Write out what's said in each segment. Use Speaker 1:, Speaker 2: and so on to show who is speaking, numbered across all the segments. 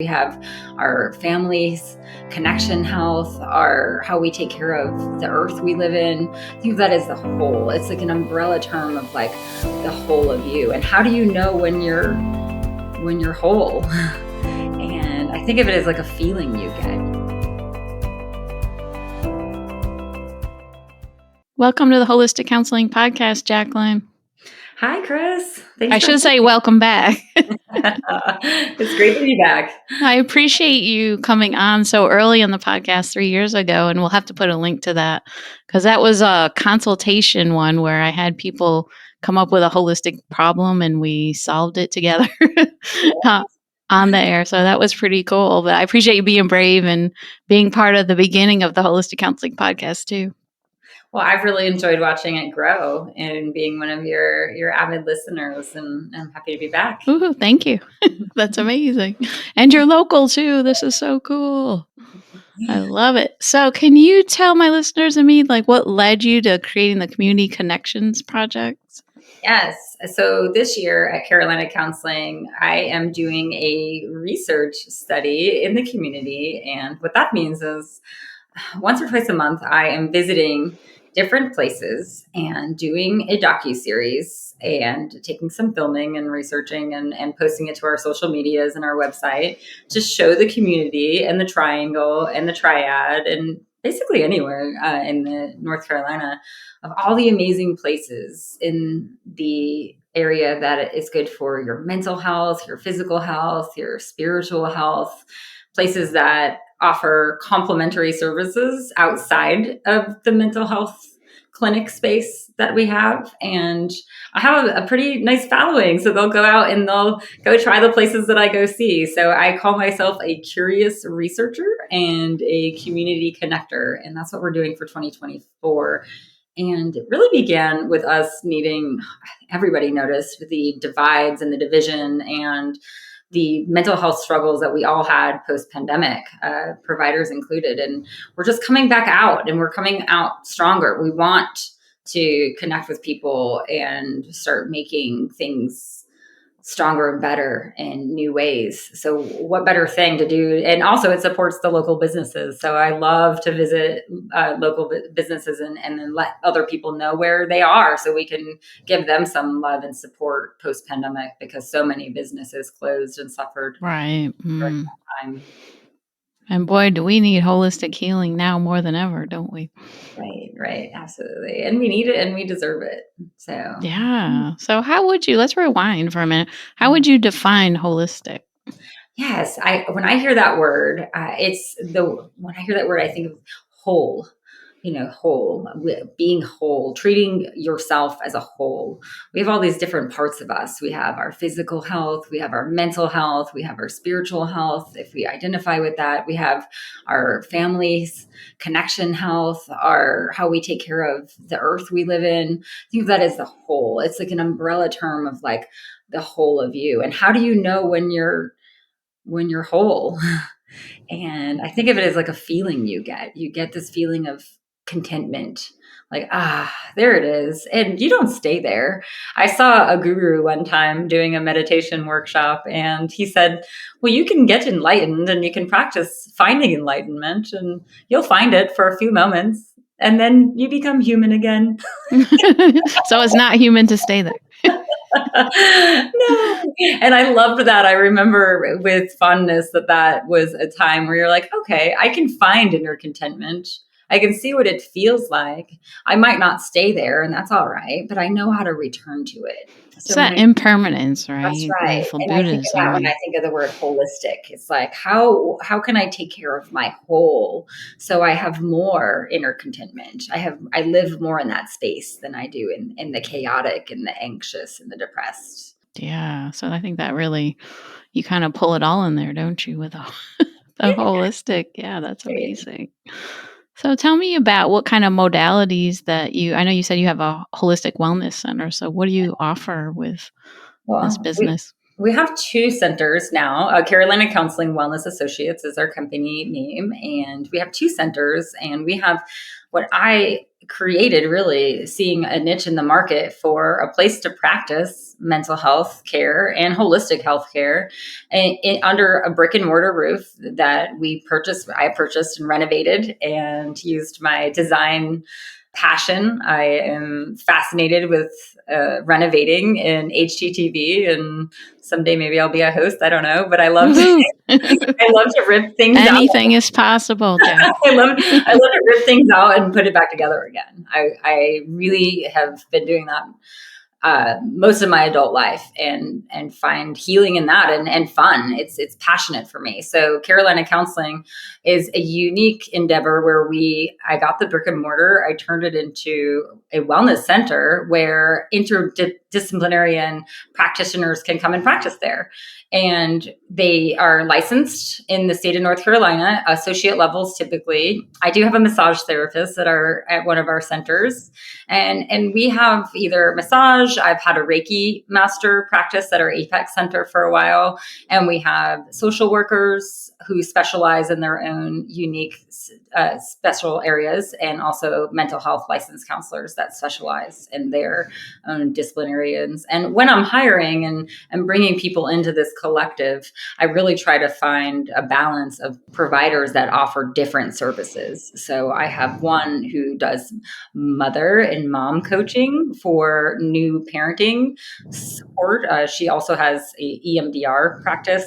Speaker 1: We have our families, connection health, our how we take care of the earth we live in. Think of that as the whole. It's like an umbrella term of like the whole of you. And how do you know when you're whole? And I think of it as like a feeling you get.
Speaker 2: Welcome to the Holistic Counseling Podcast, Jaclyn.
Speaker 1: Hi, Chris.
Speaker 2: I should say welcome back.
Speaker 1: It's great to be back.
Speaker 2: I appreciate you coming on so early in the podcast 3 years ago, and we'll have to put a link to that because that was a consultation one where I had people come up with a holistic problem and we solved it together on the air. So that was pretty cool. But I appreciate you being brave and being part of the beginning of the Holistic Counseling Podcast too.
Speaker 1: Well, I've really enjoyed watching it grow and being one of your avid listeners, and I'm happy to be back.
Speaker 2: Ooh, thank you. That's amazing. And you're local too. This is so cool. I love it. So can you tell my listeners and me like what led you to creating the Community Connections projects?
Speaker 1: Yes. So this year at Carolina Counseling, I am doing a research study in the community. And what that means is once or twice a month, I am visiting different places and doing a docuseries and taking some filming and researching and posting it to our social medias and our website to show the community and the triangle and the triad and basically anywhere in the North Carolina of all the amazing places in the area that is good for your mental health, your physical health, your spiritual health, places that offer complementary services outside of the mental health clinic space that we have. And I have a pretty nice following. So they'll go out and they'll go try the places that I go see. So I call myself a curious researcher and a community connector. And that's what we're doing for 2024. And it really began with us needing, everybody noticed the divides and the division and the mental health struggles that we all had post-pandemic, providers included. And we're just coming back out and we're coming out stronger. We want to connect with people and start making things stronger and better in new ways. So what better thing to do? And also it supports the local businesses. So I love to visit local businesses and then let other people know where they are so we can give them some love and support post-pandemic because so many businesses closed and suffered
Speaker 2: right
Speaker 1: during that time.
Speaker 2: And boy, do we need holistic healing now more than ever, don't we?
Speaker 1: Right. Absolutely. And we need it and we deserve it. So,
Speaker 2: yeah. So how would you, let's rewind for a minute. How would you define holistic?
Speaker 1: Yes. When I hear that word, when I hear that word, I think of whole, whole, being whole, treating yourself as a whole. We have all these different parts of us. We have our physical health, we have our mental health, we have our spiritual health. If we identify with that, we have our families, connection health, our how we take care of the earth we live in. Think of that as the whole. It's like an umbrella term of like the whole of you. And how do you know when you're whole? And I think of it as like a feeling you get this feeling of contentment, like, there it is. And you don't stay there. I saw a guru one time doing a meditation workshop and he said, well, you can get enlightened and you can practice finding enlightenment and you'll find it for a few moments and then you become human again.
Speaker 2: So it's not human to stay there.
Speaker 1: No. And I loved that. I remember with fondness that was a time where you're like, okay, I can find inner contentment. I can see what it feels like. I might not stay there and that's all right, but I know how to return to it.
Speaker 2: It's that impermanence, right?
Speaker 1: That's right.
Speaker 2: For
Speaker 1: and I think of that when I think of the word holistic. It's like, how can I take care of my whole so I have more inner contentment? I live more in that space than I do in the chaotic and the anxious and the depressed.
Speaker 2: Yeah. So I think that really, you kind of pull it all in there, don't you, with the holistic. Yeah, that's amazing. So tell me about what kind of modalities that I know you said you have a holistic wellness center. So what do you offer with this business?
Speaker 1: We have two centers now. Carolina Counseling Wellness Associates is our company name. And we have two centers and we have what I created, really seeing a niche in the market for a place to practice mental health care and holistic health care under a brick and mortar roof that I purchased and renovated and used my design passion. I am fascinated with renovating in HGTV, and someday maybe I'll be a host. I don't know, but I love
Speaker 2: Woohoo.
Speaker 1: I love to rip things out.
Speaker 2: Anything is possible, Jack.
Speaker 1: I love to rip things out and put it back together again. I really have been doing that most of my adult life, and find healing in that, and fun. It's passionate for me. So Carolina Counseling is a unique endeavor where I got the brick and mortar, I turned it into a wellness center where interdisciplinary practitioners can come and practice there. And they are licensed in the state of North Carolina, associate levels typically. I do have a massage therapist that are at one of our centers. And we have either massage, I've had a Reiki master practice at our Apex Center for a while, and we have social workers who specialize in their own unique special areas, and also mental health licensed counselors that specialize in their own disciplinarians. And when I'm hiring and bringing people into this collective, I really try to find a balance of providers that offer different services. So I have one who does mother and mom coaching for new parenting support. She also has a EMDR practice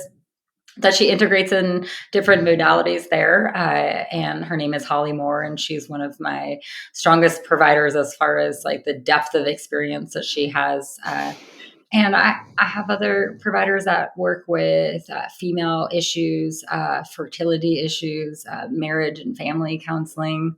Speaker 1: that she integrates in different modalities there. And her name is Holly Moore, and she's one of my strongest providers as far as like the depth of experience that she has. And I have other providers that work with female issues, fertility issues, marriage and family counseling.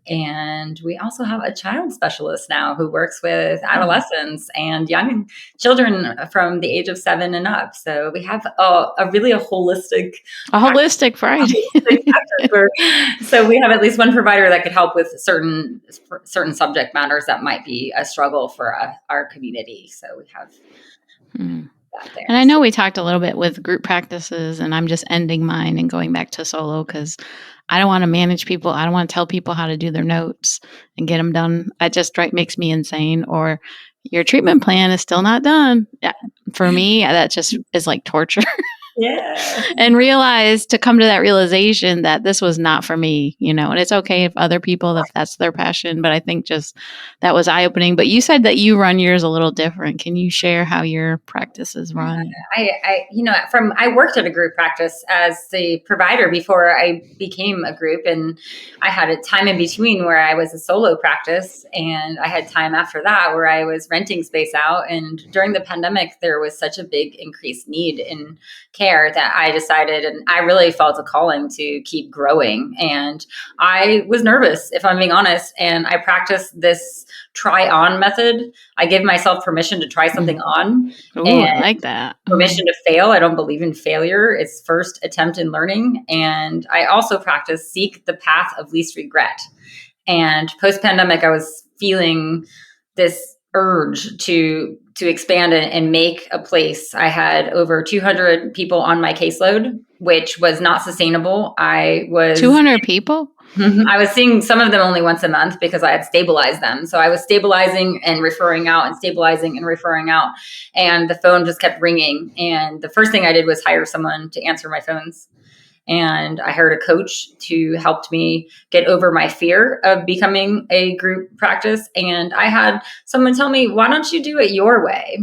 Speaker 1: And we also have a child specialist now who works with adolescents and young children from the age of 7 and up. So we have a really holistic
Speaker 2: Friday.
Speaker 1: So we have at least one provider that could help with certain subject matters that might be a struggle for our community. So we have that there.
Speaker 2: And I know we talked a little bit with group practices, and I'm just ending mine and going back to solo because I don't want to manage people. I don't want to tell people how to do their notes and get them done. That just makes me insane. Or your treatment plan is still not done. For me, that just is like torture.
Speaker 1: Yeah.
Speaker 2: And to come to that realization that this was not for me, and it's okay if other people, if that's their passion, but I think just that was eye-opening. But you said that you run yours a little different. Can you share how your practices run?
Speaker 1: I worked at a group practice as the provider before I became a group, and I had a time in between where I was a solo practice, and I had time after that where I was renting space out. And during the pandemic, there was such a big increased need in care that I decided, and I really felt a calling to keep growing. And I was nervous, if I'm being honest. And I practiced this try on method. I give myself permission to try something on.
Speaker 2: Ooh, I like that.
Speaker 1: Permission to fail. I don't believe in failure. It's first attempt in learning. And I also practice seek the path of least regret. And post-pandemic, I was feeling this urge to expand and make a place. I had over 200 people on my caseload, which was not sustainable.
Speaker 2: 200 people?
Speaker 1: I was seeing some of them only once a month because I had stabilized them. So I was stabilizing and referring out and stabilizing and referring out. And the phone just kept ringing. And the first thing I did was hire someone to answer my phones. And I hired a coach to help me get over my fear of becoming a group practice. And I had someone tell me, why don't you do it your way?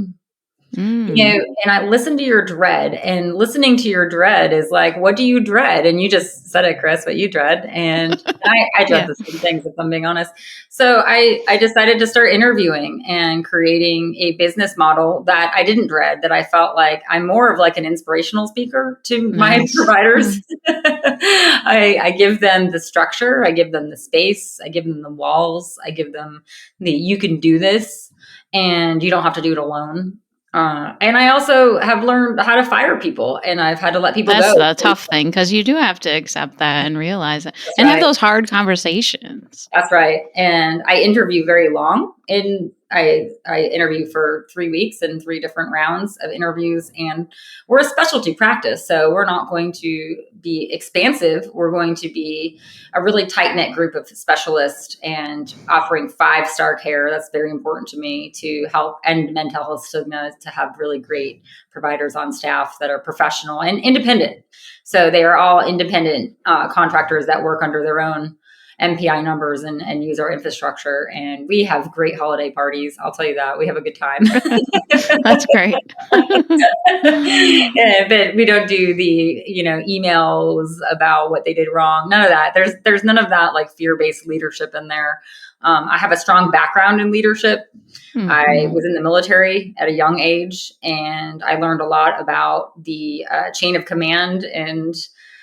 Speaker 1: And I listened to your dread, and listening to your dread is like, what do you dread? And you just said it, Chris, what you dread. And I dread the same things, if I'm being honest. So I decided to start interviewing and creating a business model that I didn't dread, that I felt like I'm more of like an inspirational speaker to my providers. I give them the structure, I give them the space, I give them the walls, I give them you can do this and you don't have to do it alone. And I also have learned how to fire people, and I've had to let people go.
Speaker 2: That's the tough thing, because you do have to accept that and realize it and have those hard conversations.
Speaker 1: That's right. And I interview very long. And I interview for 3 weeks and 3 different rounds of interviews, and we're a specialty practice, so we're not going to be expansive. We're going to be a really tight knit group of specialists and offering 5-star care. That's very important to me, to help end mental health stigma, to have really great providers on staff that are professional and independent. So they are all independent contractors that work under their own MPI numbers and use our infrastructure. And we have great holiday parties. I'll tell you that. We have a good time.
Speaker 2: That's great.
Speaker 1: Yeah, but we don't do the, emails about what they did wrong. None of that. There's none of that like fear-based leadership in there. I have a strong background in leadership.
Speaker 2: Mm-hmm.
Speaker 1: I was in the military at a young age, and I learned a lot about the chain of command and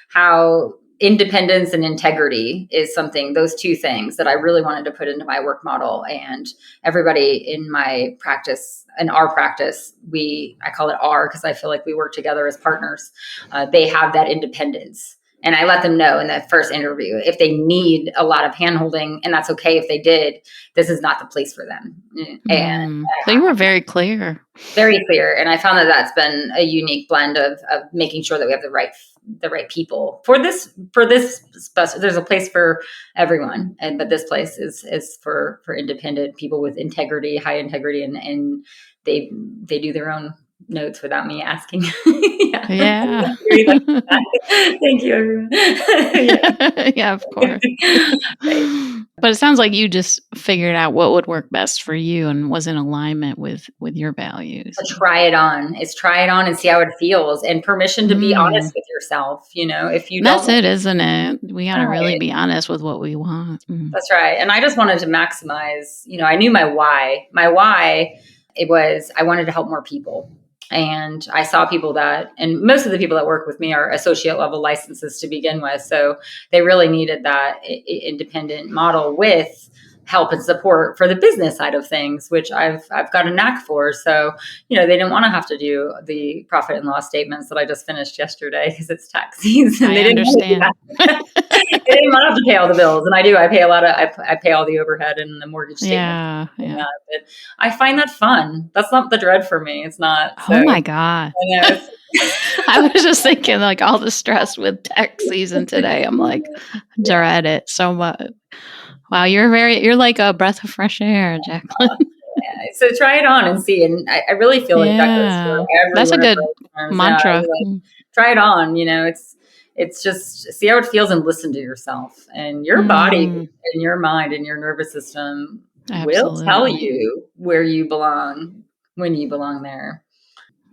Speaker 1: how independence and integrity is something, those 2 things that I really wanted to put into my work model. And everybody in my practice, in our practice, I call it R because I feel like we work together as partners. They have that independence. And I let them know in the first interview, if they need a lot of handholding, and that's okay if they did, this is not the place for them. And
Speaker 2: so you were very clear.
Speaker 1: Very clear. And I found that that's been a unique blend of making sure that we have the right people for this special. There's a place for everyone, but this place is for independent people with integrity, high integrity, and they do their own notes without me asking.
Speaker 2: Yeah.
Speaker 1: Thank you, everyone.
Speaker 2: Yeah, of course.
Speaker 1: Right.
Speaker 2: But it sounds like you just figured out what would work best for you and was in alignment with your values.
Speaker 1: Try it on. It's try it on and see how it feels, and permission to be honest with yourself. If you
Speaker 2: That's
Speaker 1: don't,
Speaker 2: it, isn't it? We got to really be honest with what we want.
Speaker 1: That's right. And I just wanted to maximize, I knew my why. My why, it was I wanted to help more people. And I saw people and most of the people that work with me are associate level licenses to begin with. So they really needed that independent model with help and support for the business side of things, which I've got a knack for. So, they didn't want to have to do the profit and loss statements that I just finished yesterday because it's tax season.
Speaker 2: I understand.
Speaker 1: They didn't want to have to pay all the bills, and I do. I pay I pay all the overhead and the mortgage statement.
Speaker 2: Yeah.
Speaker 1: But I find that fun. That's not the dread for me. It's not.
Speaker 2: Oh my God. I was just thinking like all the stress with tax season today. I'm like, dread it so much. Wow, you're like a breath of fresh air, Jaclyn.
Speaker 1: So try it on and see. And I really feel like that goes for everyone.
Speaker 2: That's a good mantra.
Speaker 1: Try it on. It's just see how it feels and listen to yourself, and your body and your mind and your nervous system will tell you where you belong when you belong there.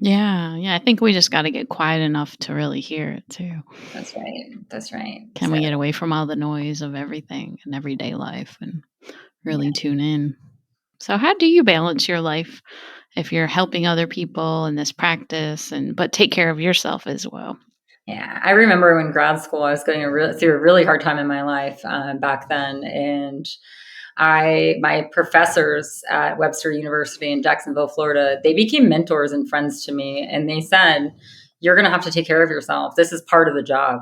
Speaker 2: Yeah. I think we just got to get quiet enough to really hear it too.
Speaker 1: That's right.
Speaker 2: Can we get away from all the noise of everything in everyday life and really tune in? So how do you balance your life if you're helping other people in this practice but take care of yourself as well?
Speaker 1: Yeah, I remember when grad school, I was going through a really hard time in my life back then, and my professors at Webster University in Jacksonville, Florida, they became mentors and friends to me, and they said, "You're going to have to take care of yourself. This is part of the job."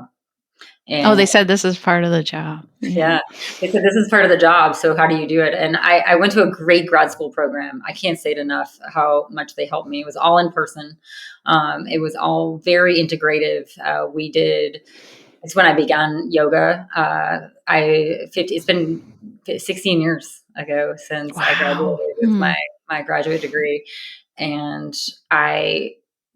Speaker 2: And they said this is part of the job.
Speaker 1: Yeah. They said this is part of the job. So how do you do it? And I went to a great grad school program. I can't say it enough how much they helped me. It was all in person. It was all very integrative. It's when I began yoga. It's been 16 years ago since I graduated with my graduate degree. And I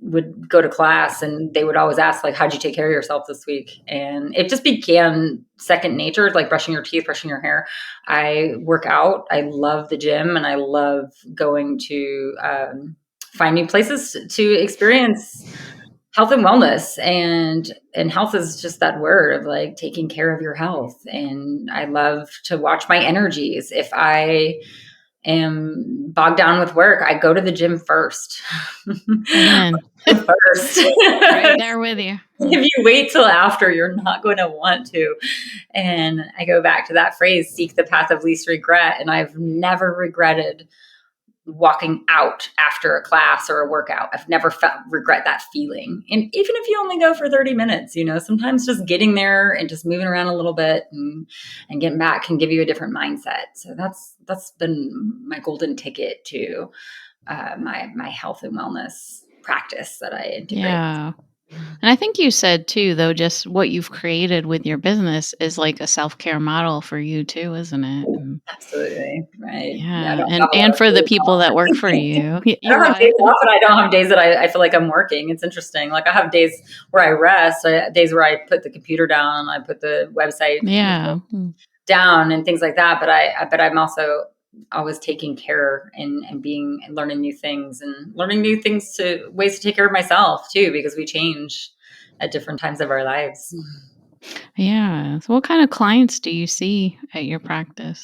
Speaker 1: would go to class, and they would always ask, like, how'd you take care of yourself this week? And it just became second nature, like brushing your teeth, brushing your hair. I work out. I love the gym, and I love going to find new places to experience health and wellness. And health is just that word of like taking care of your health. And I love to watch my energies. If I am bogged down with work, I go to the gym first.
Speaker 2: Amen.
Speaker 1: First.
Speaker 2: Right there with you.
Speaker 1: If you wait till after, you're not going to want to. And I go back to that phrase, seek the path of least regret. And I've never regretted walking out after a class or a workout. I've never felt regret that feeling. And even if you only go for 30 minutes, sometimes just getting there and just moving around a little bit and getting back can give you a different mindset. So that's been my golden ticket to my health and wellness practice that I integrate.
Speaker 2: Yeah. And I think you said too, though, just what you've created with your business is like a self care model for you too, isn't it? And
Speaker 1: Absolutely. Right. Yeah. I
Speaker 2: yeah,
Speaker 1: don't have a lot
Speaker 2: and
Speaker 1: of
Speaker 2: for the
Speaker 1: days
Speaker 2: people that work for you,
Speaker 1: I
Speaker 2: you
Speaker 1: don't have days
Speaker 2: what?
Speaker 1: off, and I don't have days that I feel like I'm working. It's interesting. Like I have days where I rest, days where I put the computer down, I put the website
Speaker 2: Yeah.
Speaker 1: down, and things like that. But I'm also always taking care and being and learning new things and learning new things to ways to take care of myself too, because we change at different times of our lives.
Speaker 2: Yeah. So what kind of clients do you see at your practice?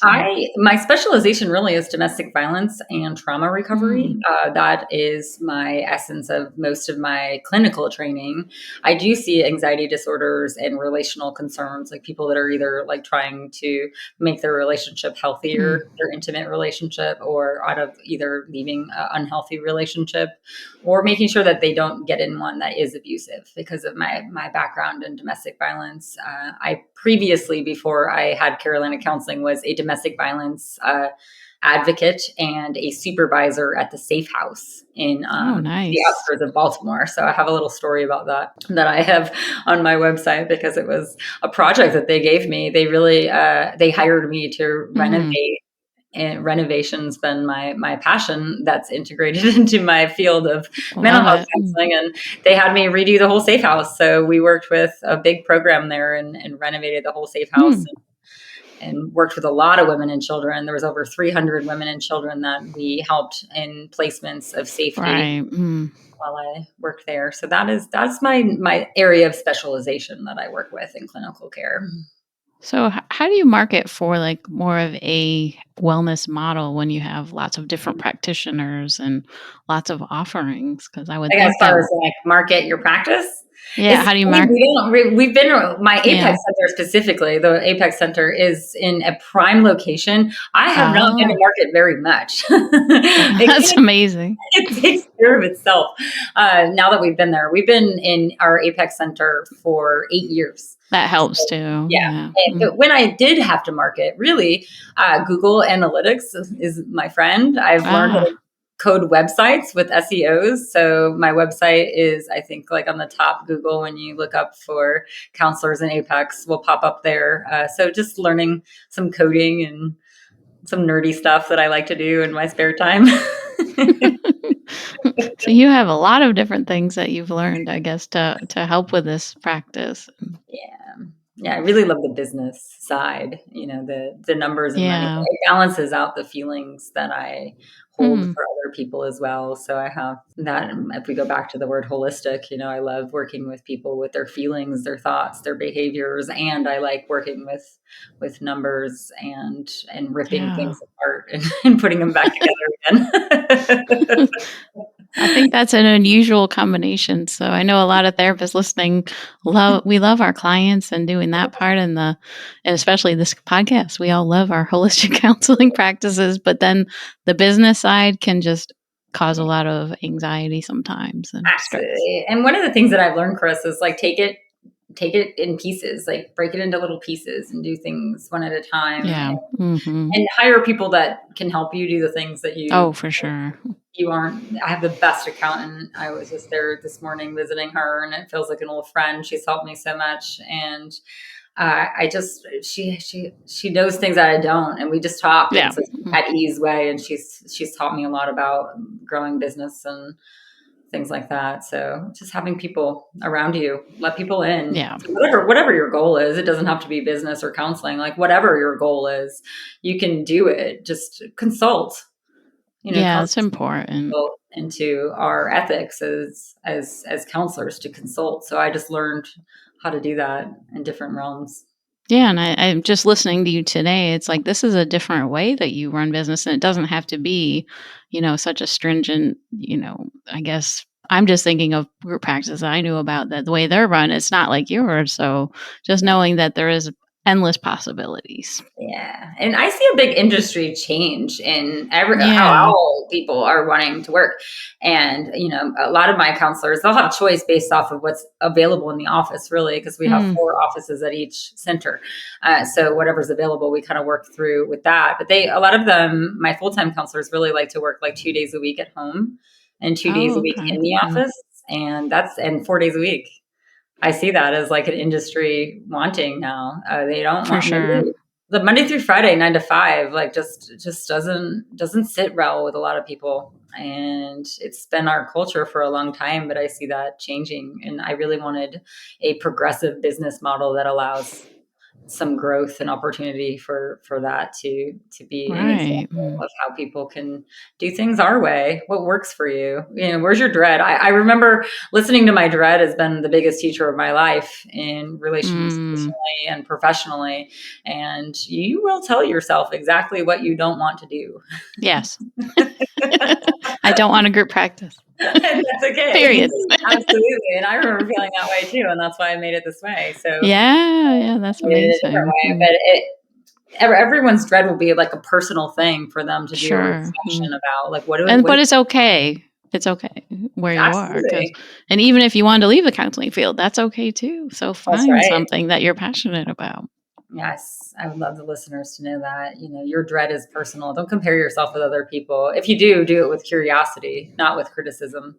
Speaker 1: My specialization really is domestic violence and trauma recovery.
Speaker 2: Mm,
Speaker 1: That is my essence of most of my clinical training. I do see anxiety disorders and relational concerns, like people that are either like trying to make their relationship
Speaker 2: mm.
Speaker 1: healthier, their intimate relationship, or out of either leaving an unhealthy relationship, or making sure that they don't get in one that is abusive because of my background in domestic violence. I previously, before I had Carolina Counseling, was a domestic violence advocate and a supervisor at the Safe House in
Speaker 2: Oh,
Speaker 1: the
Speaker 2: nice.
Speaker 1: outskirts of Baltimore. So I have a little story about that I have on my website because it was a project that they gave me. They really they hired me to
Speaker 2: Mm,
Speaker 1: renovate, and renovation's been my passion that's integrated into my field of mental
Speaker 2: love
Speaker 1: health
Speaker 2: it. Mm.
Speaker 1: counseling. And they had me redo the whole safe house. So we worked with a big program there and renovated the whole safe house,
Speaker 2: Mm,
Speaker 1: and worked with a lot of women and children. There was over 300 women and children that we helped in placements of safety
Speaker 2: right. Mm.
Speaker 1: while I worked there. So that's my area of specialization that I work with in clinical care.
Speaker 2: So, how do you market for like more of a wellness model when you have lots of different practitioners and lots of offerings? Because I would
Speaker 1: Like as
Speaker 2: think that,
Speaker 1: far as like market your practice,
Speaker 2: yeah.
Speaker 1: it's
Speaker 2: How do you
Speaker 1: funny,
Speaker 2: market?
Speaker 1: we've been my
Speaker 2: Yeah.
Speaker 1: Apex Center specifically. The Apex Center is in a prime location. I have not been to
Speaker 2: Oh,
Speaker 1: market very much. it,
Speaker 2: that's amazing.
Speaker 1: it takes care of itself. Now that we've been there, we've been in our Apex Center for 8 years.
Speaker 2: That
Speaker 1: So,
Speaker 2: helps too.
Speaker 1: yeah.
Speaker 2: Yeah.
Speaker 1: But when I did have to market, really, Google Analytics is my friend. I've learned how to
Speaker 2: Ah,
Speaker 1: code websites with SEOs. So my website is, I think, like on the top Google when you look up for counselors in Apex, will pop up there. So just learning some coding and some nerdy stuff that I like to do in my spare time.
Speaker 2: so you have a lot of different things that you've learned, I guess, to help with this practice.
Speaker 1: Yeah. Yeah, I really love the business side, the numbers and money.
Speaker 2: Yeah.
Speaker 1: It balances out the feelings that I hold
Speaker 2: Mm,
Speaker 1: for other people as well. So I have that. And if we go back to the word holistic, I love working with people with their feelings, their thoughts, their behaviors, and I like working with numbers and ripping
Speaker 2: yeah.
Speaker 1: things apart and putting them back together again.
Speaker 2: I think that's an unusual combination. So I know a lot of therapists listening love our clients and doing that part and especially this podcast. We all love our holistic counseling practices, but then the business side can just cause a lot of anxiety sometimes and stress.
Speaker 1: Absolutely. And one of the things that I've learned, Chris, is like take it in pieces, like break it into little pieces and do things one at a time,
Speaker 2: Yeah. Mhm.
Speaker 1: and hire people that can help you do the things that
Speaker 2: Oh, for sure.
Speaker 1: you aren't. I have the best accountant. I was just there this morning visiting her, and it feels like an old friend. She's helped me so much. And I just she knows things that I don't, and we just talk in
Speaker 2: Yeah.
Speaker 1: such
Speaker 2: Mhm.
Speaker 1: at ease way. And she's taught me a lot about growing business and things like that. So just having people around you, let people in.
Speaker 2: Yeah.
Speaker 1: So whatever your goal is, it doesn't have to be business or counseling. Like whatever your goal is, you can do it. Just consult.
Speaker 2: Yeah, it's
Speaker 1: Consult
Speaker 2: important.
Speaker 1: into our ethics as counselors to consult. So I just learned how to do that in different realms.
Speaker 2: Yeah, and I'm just listening to you today. It's like this is a different way that you run business, and it doesn't have to be, such a stringent. I guess I'm just thinking of group practices I knew about that the way they're run. It's not like yours. So just knowing that there is endless possibilities.
Speaker 1: Yeah. And I see a big industry change in how
Speaker 2: Yeah.
Speaker 1: all people are wanting to work. And, a lot of my counselors, they'll have choice based off of what's available in the office, really, because we have 4 offices at each center. So whatever's available, we kind of work through with that. But a lot of them, my full-time counselors really like to work like 2 days a week at home and 2 days a week
Speaker 2: Okay.
Speaker 1: in the office. And 4 days a week. I see that as like an industry wanting now. They don't
Speaker 2: For
Speaker 1: want
Speaker 2: sure.
Speaker 1: maybe the Monday through Friday 9 to 5 like just doesn't sit well with a lot of people. And it's been our culture for a long time, but I see that changing. And I really wanted a progressive business model that allows some growth and opportunity for that to be an
Speaker 2: Right.
Speaker 1: example of how people can do things our way. What works for you? Where's your dread? I remember listening to my dread has been the biggest teacher of my life in relations personally and professionally. And you will tell yourself exactly what you don't want to do.
Speaker 2: Yes. I don't want a group practice.
Speaker 1: And that's okay.
Speaker 2: Period.
Speaker 1: Absolutely. And I remember feeling that way too. And that's why I made it this way. So
Speaker 2: Yeah, that's
Speaker 1: I made it a different
Speaker 2: amazing.
Speaker 1: way. But everyone's dread will be like a personal thing for them to do a
Speaker 2: Sure.
Speaker 1: reflection about, like, what
Speaker 2: But it's okay. It's okay where you are,
Speaker 1: absolutely.
Speaker 2: and even if you wanted to leave the counseling field, that's okay too. So
Speaker 1: That's
Speaker 2: find
Speaker 1: right.
Speaker 2: something that you're passionate about.
Speaker 1: Yes, I would love the listeners to know that, your dread is personal. Don't compare yourself with other people. If you do it with curiosity, not with criticism.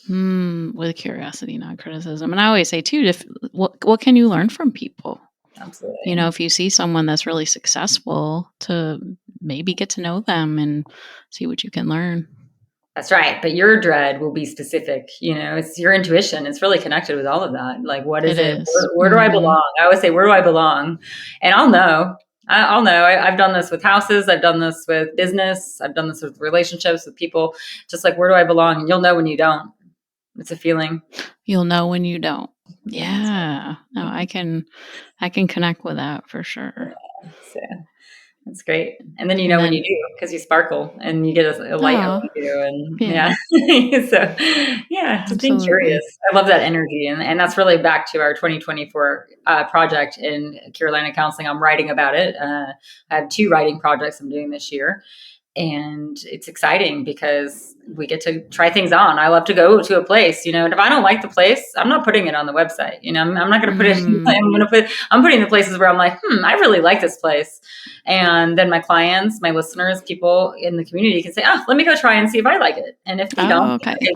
Speaker 2: With curiosity, not criticism. And I always say too, what can you learn from people?
Speaker 1: Absolutely.
Speaker 2: If you see someone that's really successful, to maybe get to know them and see what you can learn.
Speaker 1: That's right. But your dread will be specific. It's your intuition. It's really connected with all of that. Like, what is
Speaker 2: It
Speaker 1: it?
Speaker 2: is.
Speaker 1: Where do I belong? I always say, where do I belong? And I'll know. I'll know. I've done this with houses. I've done this with business. I've done this with relationships with people. Just like, where do I belong? And you'll know when you don't. It's a feeling.
Speaker 2: You'll know when you don't.
Speaker 1: Yeah.
Speaker 2: Yeah. No, I can connect with that for sure.
Speaker 1: So that's great. And then you
Speaker 2: And
Speaker 1: know when you
Speaker 2: then,
Speaker 1: do, because you sparkle and you get a light
Speaker 2: oh,
Speaker 1: around you. And
Speaker 2: yeah,
Speaker 1: so yeah, just being
Speaker 2: absolutely.
Speaker 1: curious. I love that energy. And that's really back to our 2024 project in Carolina Counseling. I'm writing about it. I have 2 writing projects I'm doing this year. And it's exciting because we get to try things on. I love to go to a place, and if I don't like the place, I'm not putting it on the website. I'm not going to put it. I'm putting the places where I'm like, I really like this place. And then my clients, my listeners, people in the community can say, oh, let me go try and see if I like it. And if they don't,
Speaker 2: Okay.
Speaker 1: okay,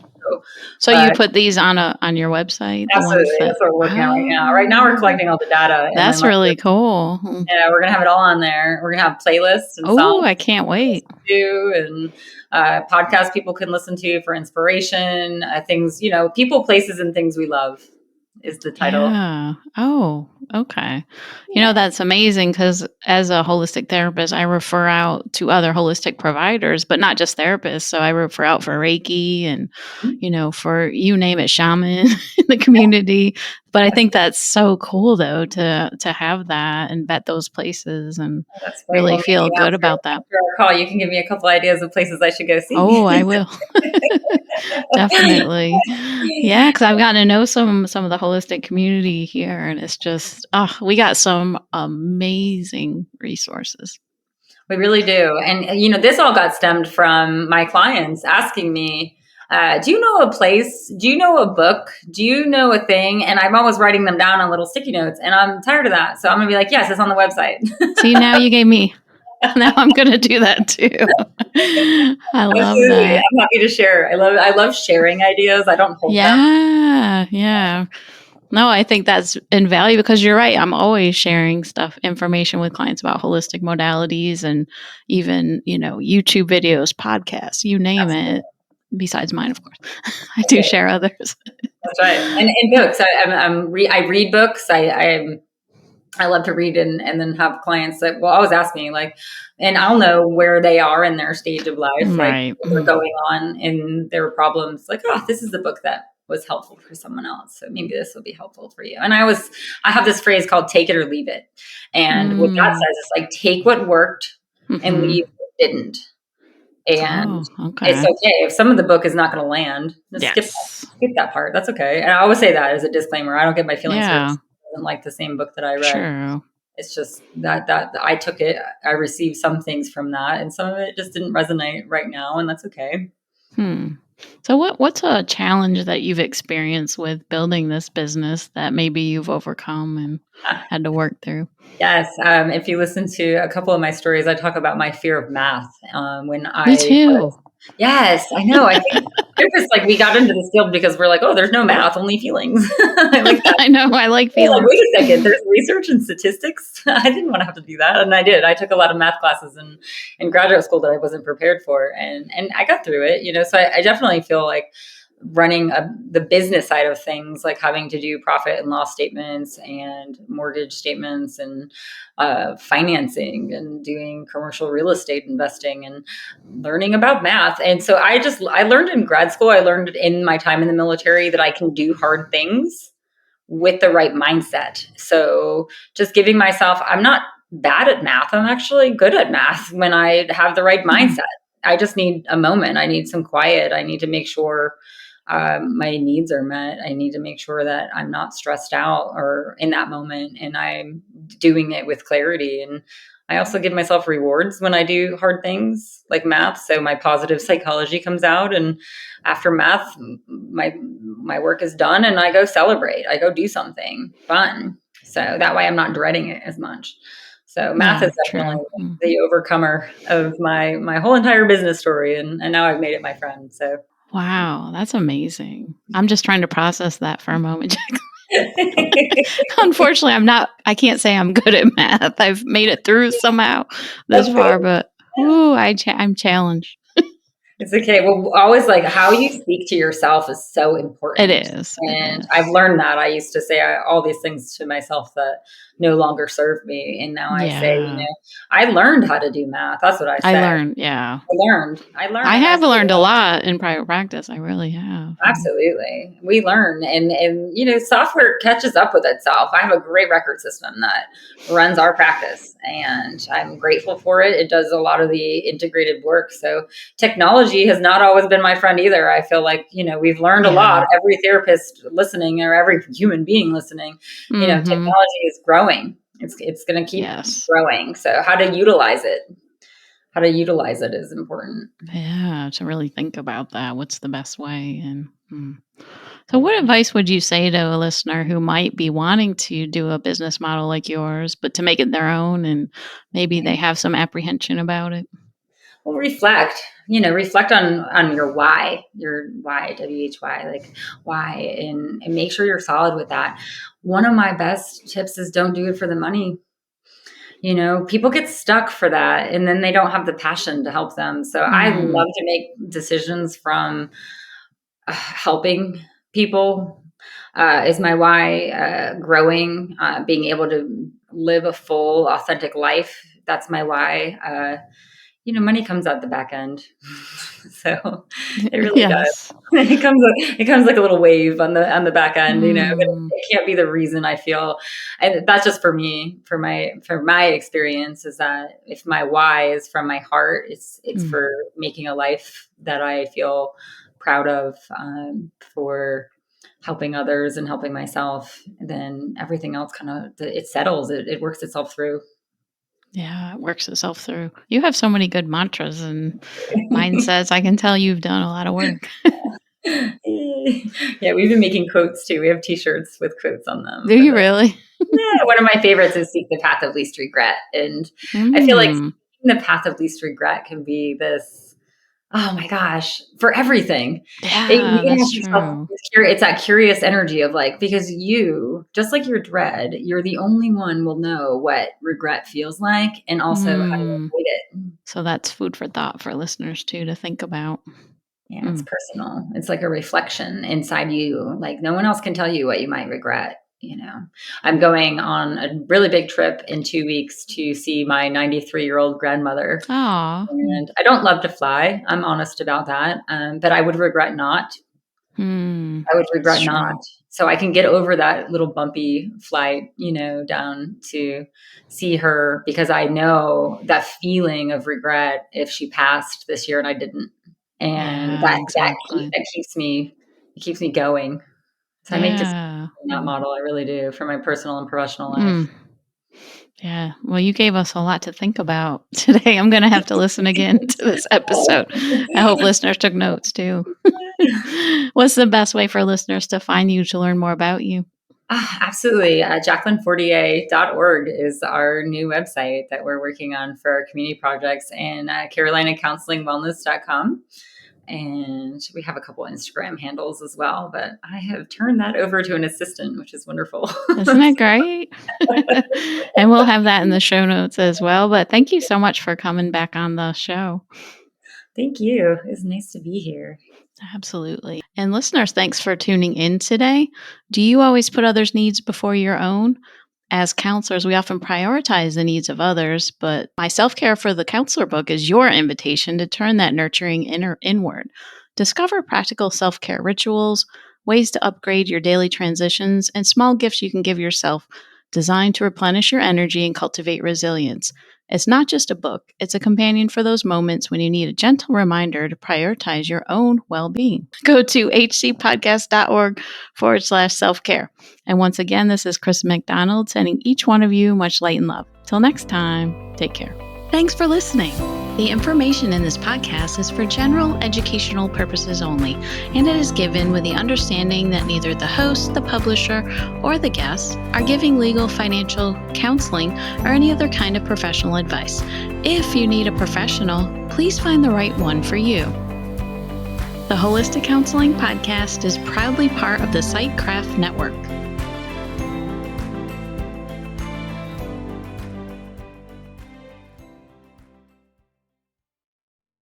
Speaker 2: So you put these on your website, the ones
Speaker 1: absolutely.
Speaker 2: that.
Speaker 1: That's what we're working on right now. Right now, we're collecting all the data, and then
Speaker 2: That's really cool.
Speaker 1: we're going to have it all on there. We're going to have playlists and
Speaker 2: Oh,
Speaker 1: songs
Speaker 2: I can't wait.
Speaker 1: and podcasts people can listen to for inspiration, things, people, places, and things we love is the title.
Speaker 2: Yeah. Oh, okay.
Speaker 1: Yeah.
Speaker 2: That's amazing because as a holistic therapist, I refer out to other holistic providers, but not just therapists. So I refer out for Reiki and, for you name it, shaman in the community. But I think that's so cool though to have that and vet those places and
Speaker 1: That's great.
Speaker 2: really
Speaker 1: Well,
Speaker 2: feel
Speaker 1: maybe
Speaker 2: good about that.
Speaker 1: after our call, you can give me a couple ideas of places I should go
Speaker 2: Oh,
Speaker 1: see.
Speaker 2: I will. Definitely. Yeah, because I've gotten to know some of the holistic community here, and it's just, we got some amazing resources.
Speaker 1: We really do. And, this all got stemmed from my clients asking me, do you know a place? Do you know a book? Do you know a thing? And I'm always writing them down on little sticky notes. And I'm tired of that. So I'm going to be like, yes, it's on the website.
Speaker 2: See, now you gave me. Now I'm going to do that too. I love
Speaker 1: Absolutely.
Speaker 2: that.
Speaker 1: I'm happy to share. I love sharing ideas. I don't hold them.
Speaker 2: Yeah, yeah. No, I think that's invaluable because you're right. I'm always sharing information with clients about holistic modalities and even, YouTube videos, podcasts, you name
Speaker 1: Absolutely.
Speaker 2: it. Besides mine, of course. I do share others.
Speaker 1: That's right. And books. I read books. I love to read and then have clients that will always ask me, like, and I'll know where they are in their stage of life, like
Speaker 2: Right.
Speaker 1: what's going on in their problems. Like, oh, this is the book that was helpful for someone else. So maybe this will be helpful for you. And I have this phrase called take it or leave it. And what that says is like, take what worked and leave what didn't. And
Speaker 2: Oh,
Speaker 1: it's
Speaker 2: okay.
Speaker 1: okay if some of the book is not going to land. Just
Speaker 2: Yes.
Speaker 1: skip that part. That's okay. And I always say that as a disclaimer. I don't get my feelings hurt.
Speaker 2: Yeah.
Speaker 1: If I don't like the same book that I read.
Speaker 2: Sure.
Speaker 1: It's just that I took it. I received some things from that, and some of it just didn't resonate right now, and that's okay.
Speaker 2: Hmm. So what's a challenge that you've experienced with building this business that maybe you've overcome and had to work through?
Speaker 1: Yes, if you listen to a couple of my stories, I talk about my fear of math. When
Speaker 2: Me
Speaker 1: I
Speaker 2: too.
Speaker 1: Yes, I know. I think therapists, like, we got into this field because we're like, oh, there's no math, only feelings. I like that.
Speaker 2: I know. I like
Speaker 1: I was like,
Speaker 2: feelings.
Speaker 1: wait a second, there's research and statistics. I didn't want to have to do that, and I did. I took a lot of math classes in graduate school that I wasn't prepared for, and I got through it. So I definitely feel like running the business side of things, like having to do profit and loss statements and mortgage statements and financing and doing commercial real estate investing and learning about math. And so I learned in grad school, I learned in my time in the military that I can do hard things with the right mindset. So just giving myself, I'm not bad at math. I'm actually good at math when I have the right
Speaker 2: Hmm.
Speaker 1: mindset. I just need a moment. I need some quiet. I need to make sure my needs are met. I need to make sure that I'm not stressed out or in that moment and I'm doing it with clarity. And I also give myself rewards when I do hard things like math. So my positive psychology comes out, and after math, my work is done, and I go celebrate. I go do something fun. So that way, I'm not dreading it as much. So math is
Speaker 2: Yeah,
Speaker 1: definitely
Speaker 2: true.
Speaker 1: the overcomer of my whole entire business story, and now I've made it my friend. So.
Speaker 2: Wow, that's amazing. I'm just trying to process that for a moment. Unfortunately, I can't say I'm good at math. I've made it through somehow this
Speaker 1: That's
Speaker 2: far,
Speaker 1: good.
Speaker 2: but ooh, I'm challenged.
Speaker 1: It's okay. Well, always, like, how you speak to yourself is so
Speaker 2: It
Speaker 1: important.
Speaker 2: is. It
Speaker 1: And I've
Speaker 2: is.
Speaker 1: learned that. I used to say all these things to myself that no longer serve me. And now I say,
Speaker 2: Yeah.
Speaker 1: I learned how to do math. That's what I
Speaker 2: I
Speaker 1: say.
Speaker 2: learned, yeah.
Speaker 1: I learned,
Speaker 2: I
Speaker 1: and I
Speaker 2: have
Speaker 1: say
Speaker 2: learned a
Speaker 1: that.
Speaker 2: lot in private practice. I really have.
Speaker 1: Absolutely. We learn, and software catches up with itself. I have a great record system that runs our practice, and I'm grateful for it. It does a lot of the integrated work. So technology has not always been my friend either. I feel like, we've learned a lot.
Speaker 2: Yeah.
Speaker 1: Every therapist listening or every human being listening,
Speaker 2: Mhm.
Speaker 1: technology is growing. It's going to keep
Speaker 2: Yes.
Speaker 1: growing. So how to utilize it is important.
Speaker 2: Yeah, to really think about that. What's the best way? So, what
Speaker 1: Yeah.
Speaker 2: advice would you say to a listener who might be wanting to do a business model like yours, but to make it their own and maybe they have some apprehension about it?
Speaker 1: Well, reflect on your why, WHY, like why, and make sure you're solid with that. One of my best tips is don't do it for the money. People get stuck for that, and then they don't have the passion to help them. So I
Speaker 2: Mm,
Speaker 1: love to make decisions from helping people is my why. Growing, being able to live a full, authentic life. That's my why. Money comes out the back end. So it really does.
Speaker 2: yes.
Speaker 1: It comes like a little wave on the back end, but
Speaker 2: Mm,
Speaker 1: it can't be the reason I feel. And that's just for me, for my experience, is that if my why is from my heart, it's
Speaker 2: mm,
Speaker 1: for making a life that I feel proud of, for helping others and helping myself, then everything else kind of it settles. It works itself through.
Speaker 2: yeah, it works itself through. You have so many good mantras and mindsets. I can tell you've done a lot of work.
Speaker 1: Yeah, we've been making quotes too. We have T-shirts with quotes on them
Speaker 2: Do
Speaker 1: for
Speaker 2: you
Speaker 1: the.
Speaker 2: really?
Speaker 1: Yeah, one of my favorites is "Seek the path of least regret," and I feel like
Speaker 2: Mm,
Speaker 1: seeking the path of least regret can be this. Oh my gosh, for everything. You
Speaker 2: yeah,
Speaker 1: can
Speaker 2: that's
Speaker 1: ask yourself,
Speaker 2: true.
Speaker 1: it's that curious energy of, like, because you, just like your dread, you're the only one will know what regret feels like and also how to
Speaker 2: Mm.
Speaker 1: avoid it.
Speaker 2: So that's food for thought for listeners too to think about.
Speaker 1: Yeah, it's
Speaker 2: Mm.
Speaker 1: personal. It's like a reflection inside you. Like, no one else can tell you what you might regret. I'm going on a really big trip in 2 weeks to see my 93-year-old grandmother,
Speaker 2: Aw. Mm.
Speaker 1: and I don't love to fly. I'm honest about that, but I would regret not.
Speaker 2: Mm.
Speaker 1: I would
Speaker 2: It's
Speaker 1: regret not.
Speaker 2: true.
Speaker 1: So I can get over that little bumpy flight, down to see her, because I know that feeling of regret if she passed this year and I didn't. And
Speaker 2: Yeah,
Speaker 1: that
Speaker 2: exactly.
Speaker 1: keeps me going. So I make decisions
Speaker 2: Yeah.
Speaker 1: in that
Speaker 2: Mm.
Speaker 1: model. I really do, for my personal and professional life.
Speaker 2: Mm. Yeah. Well, you gave us a lot to think about today. I'm going to have to listen again to this episode. I hope listeners took notes too. What's the best way for listeners to find you to learn more about you?
Speaker 1: Absolutely. Jaclynfortier.org is our new website that we're working on for our community projects, and CarolinaCounselingWellness.com. And we have a couple Instagram handles as well, but I have turned that over to an assistant, which is wonderful.
Speaker 2: Isn't it great? And we'll have that in the show notes as well. But thank you so much for coming back on the show.
Speaker 1: Thank you. It's nice to be here.
Speaker 2: Absolutely. And listeners, thanks for tuning in today. Do you always put others' needs before your own? As counselors, we often prioritize the needs of others, but my self care for the counselor book is your invitation to turn that nurturing inward. Discover practical self care rituals, ways to upgrade your daily transitions, and small gifts you can give yourself designed to replenish your energy and cultivate resilience. It's not just a book, it's a companion for those moments when you need a gentle reminder to prioritize your own well being. Go to hcpodcast.org/self care. And once again, this is Chris McDonald sending each one of you much light and love. Till next time, take care. Thanks for listening. The information in this podcast is for general educational purposes only, and it is given with the understanding that neither the host, the publisher, or the guests are giving legal, financial, counseling, or any other kind of professional advice. If you need a professional, please find the right one for you. The Holistic Counseling Podcast is proudly part of the Sightcraft Network.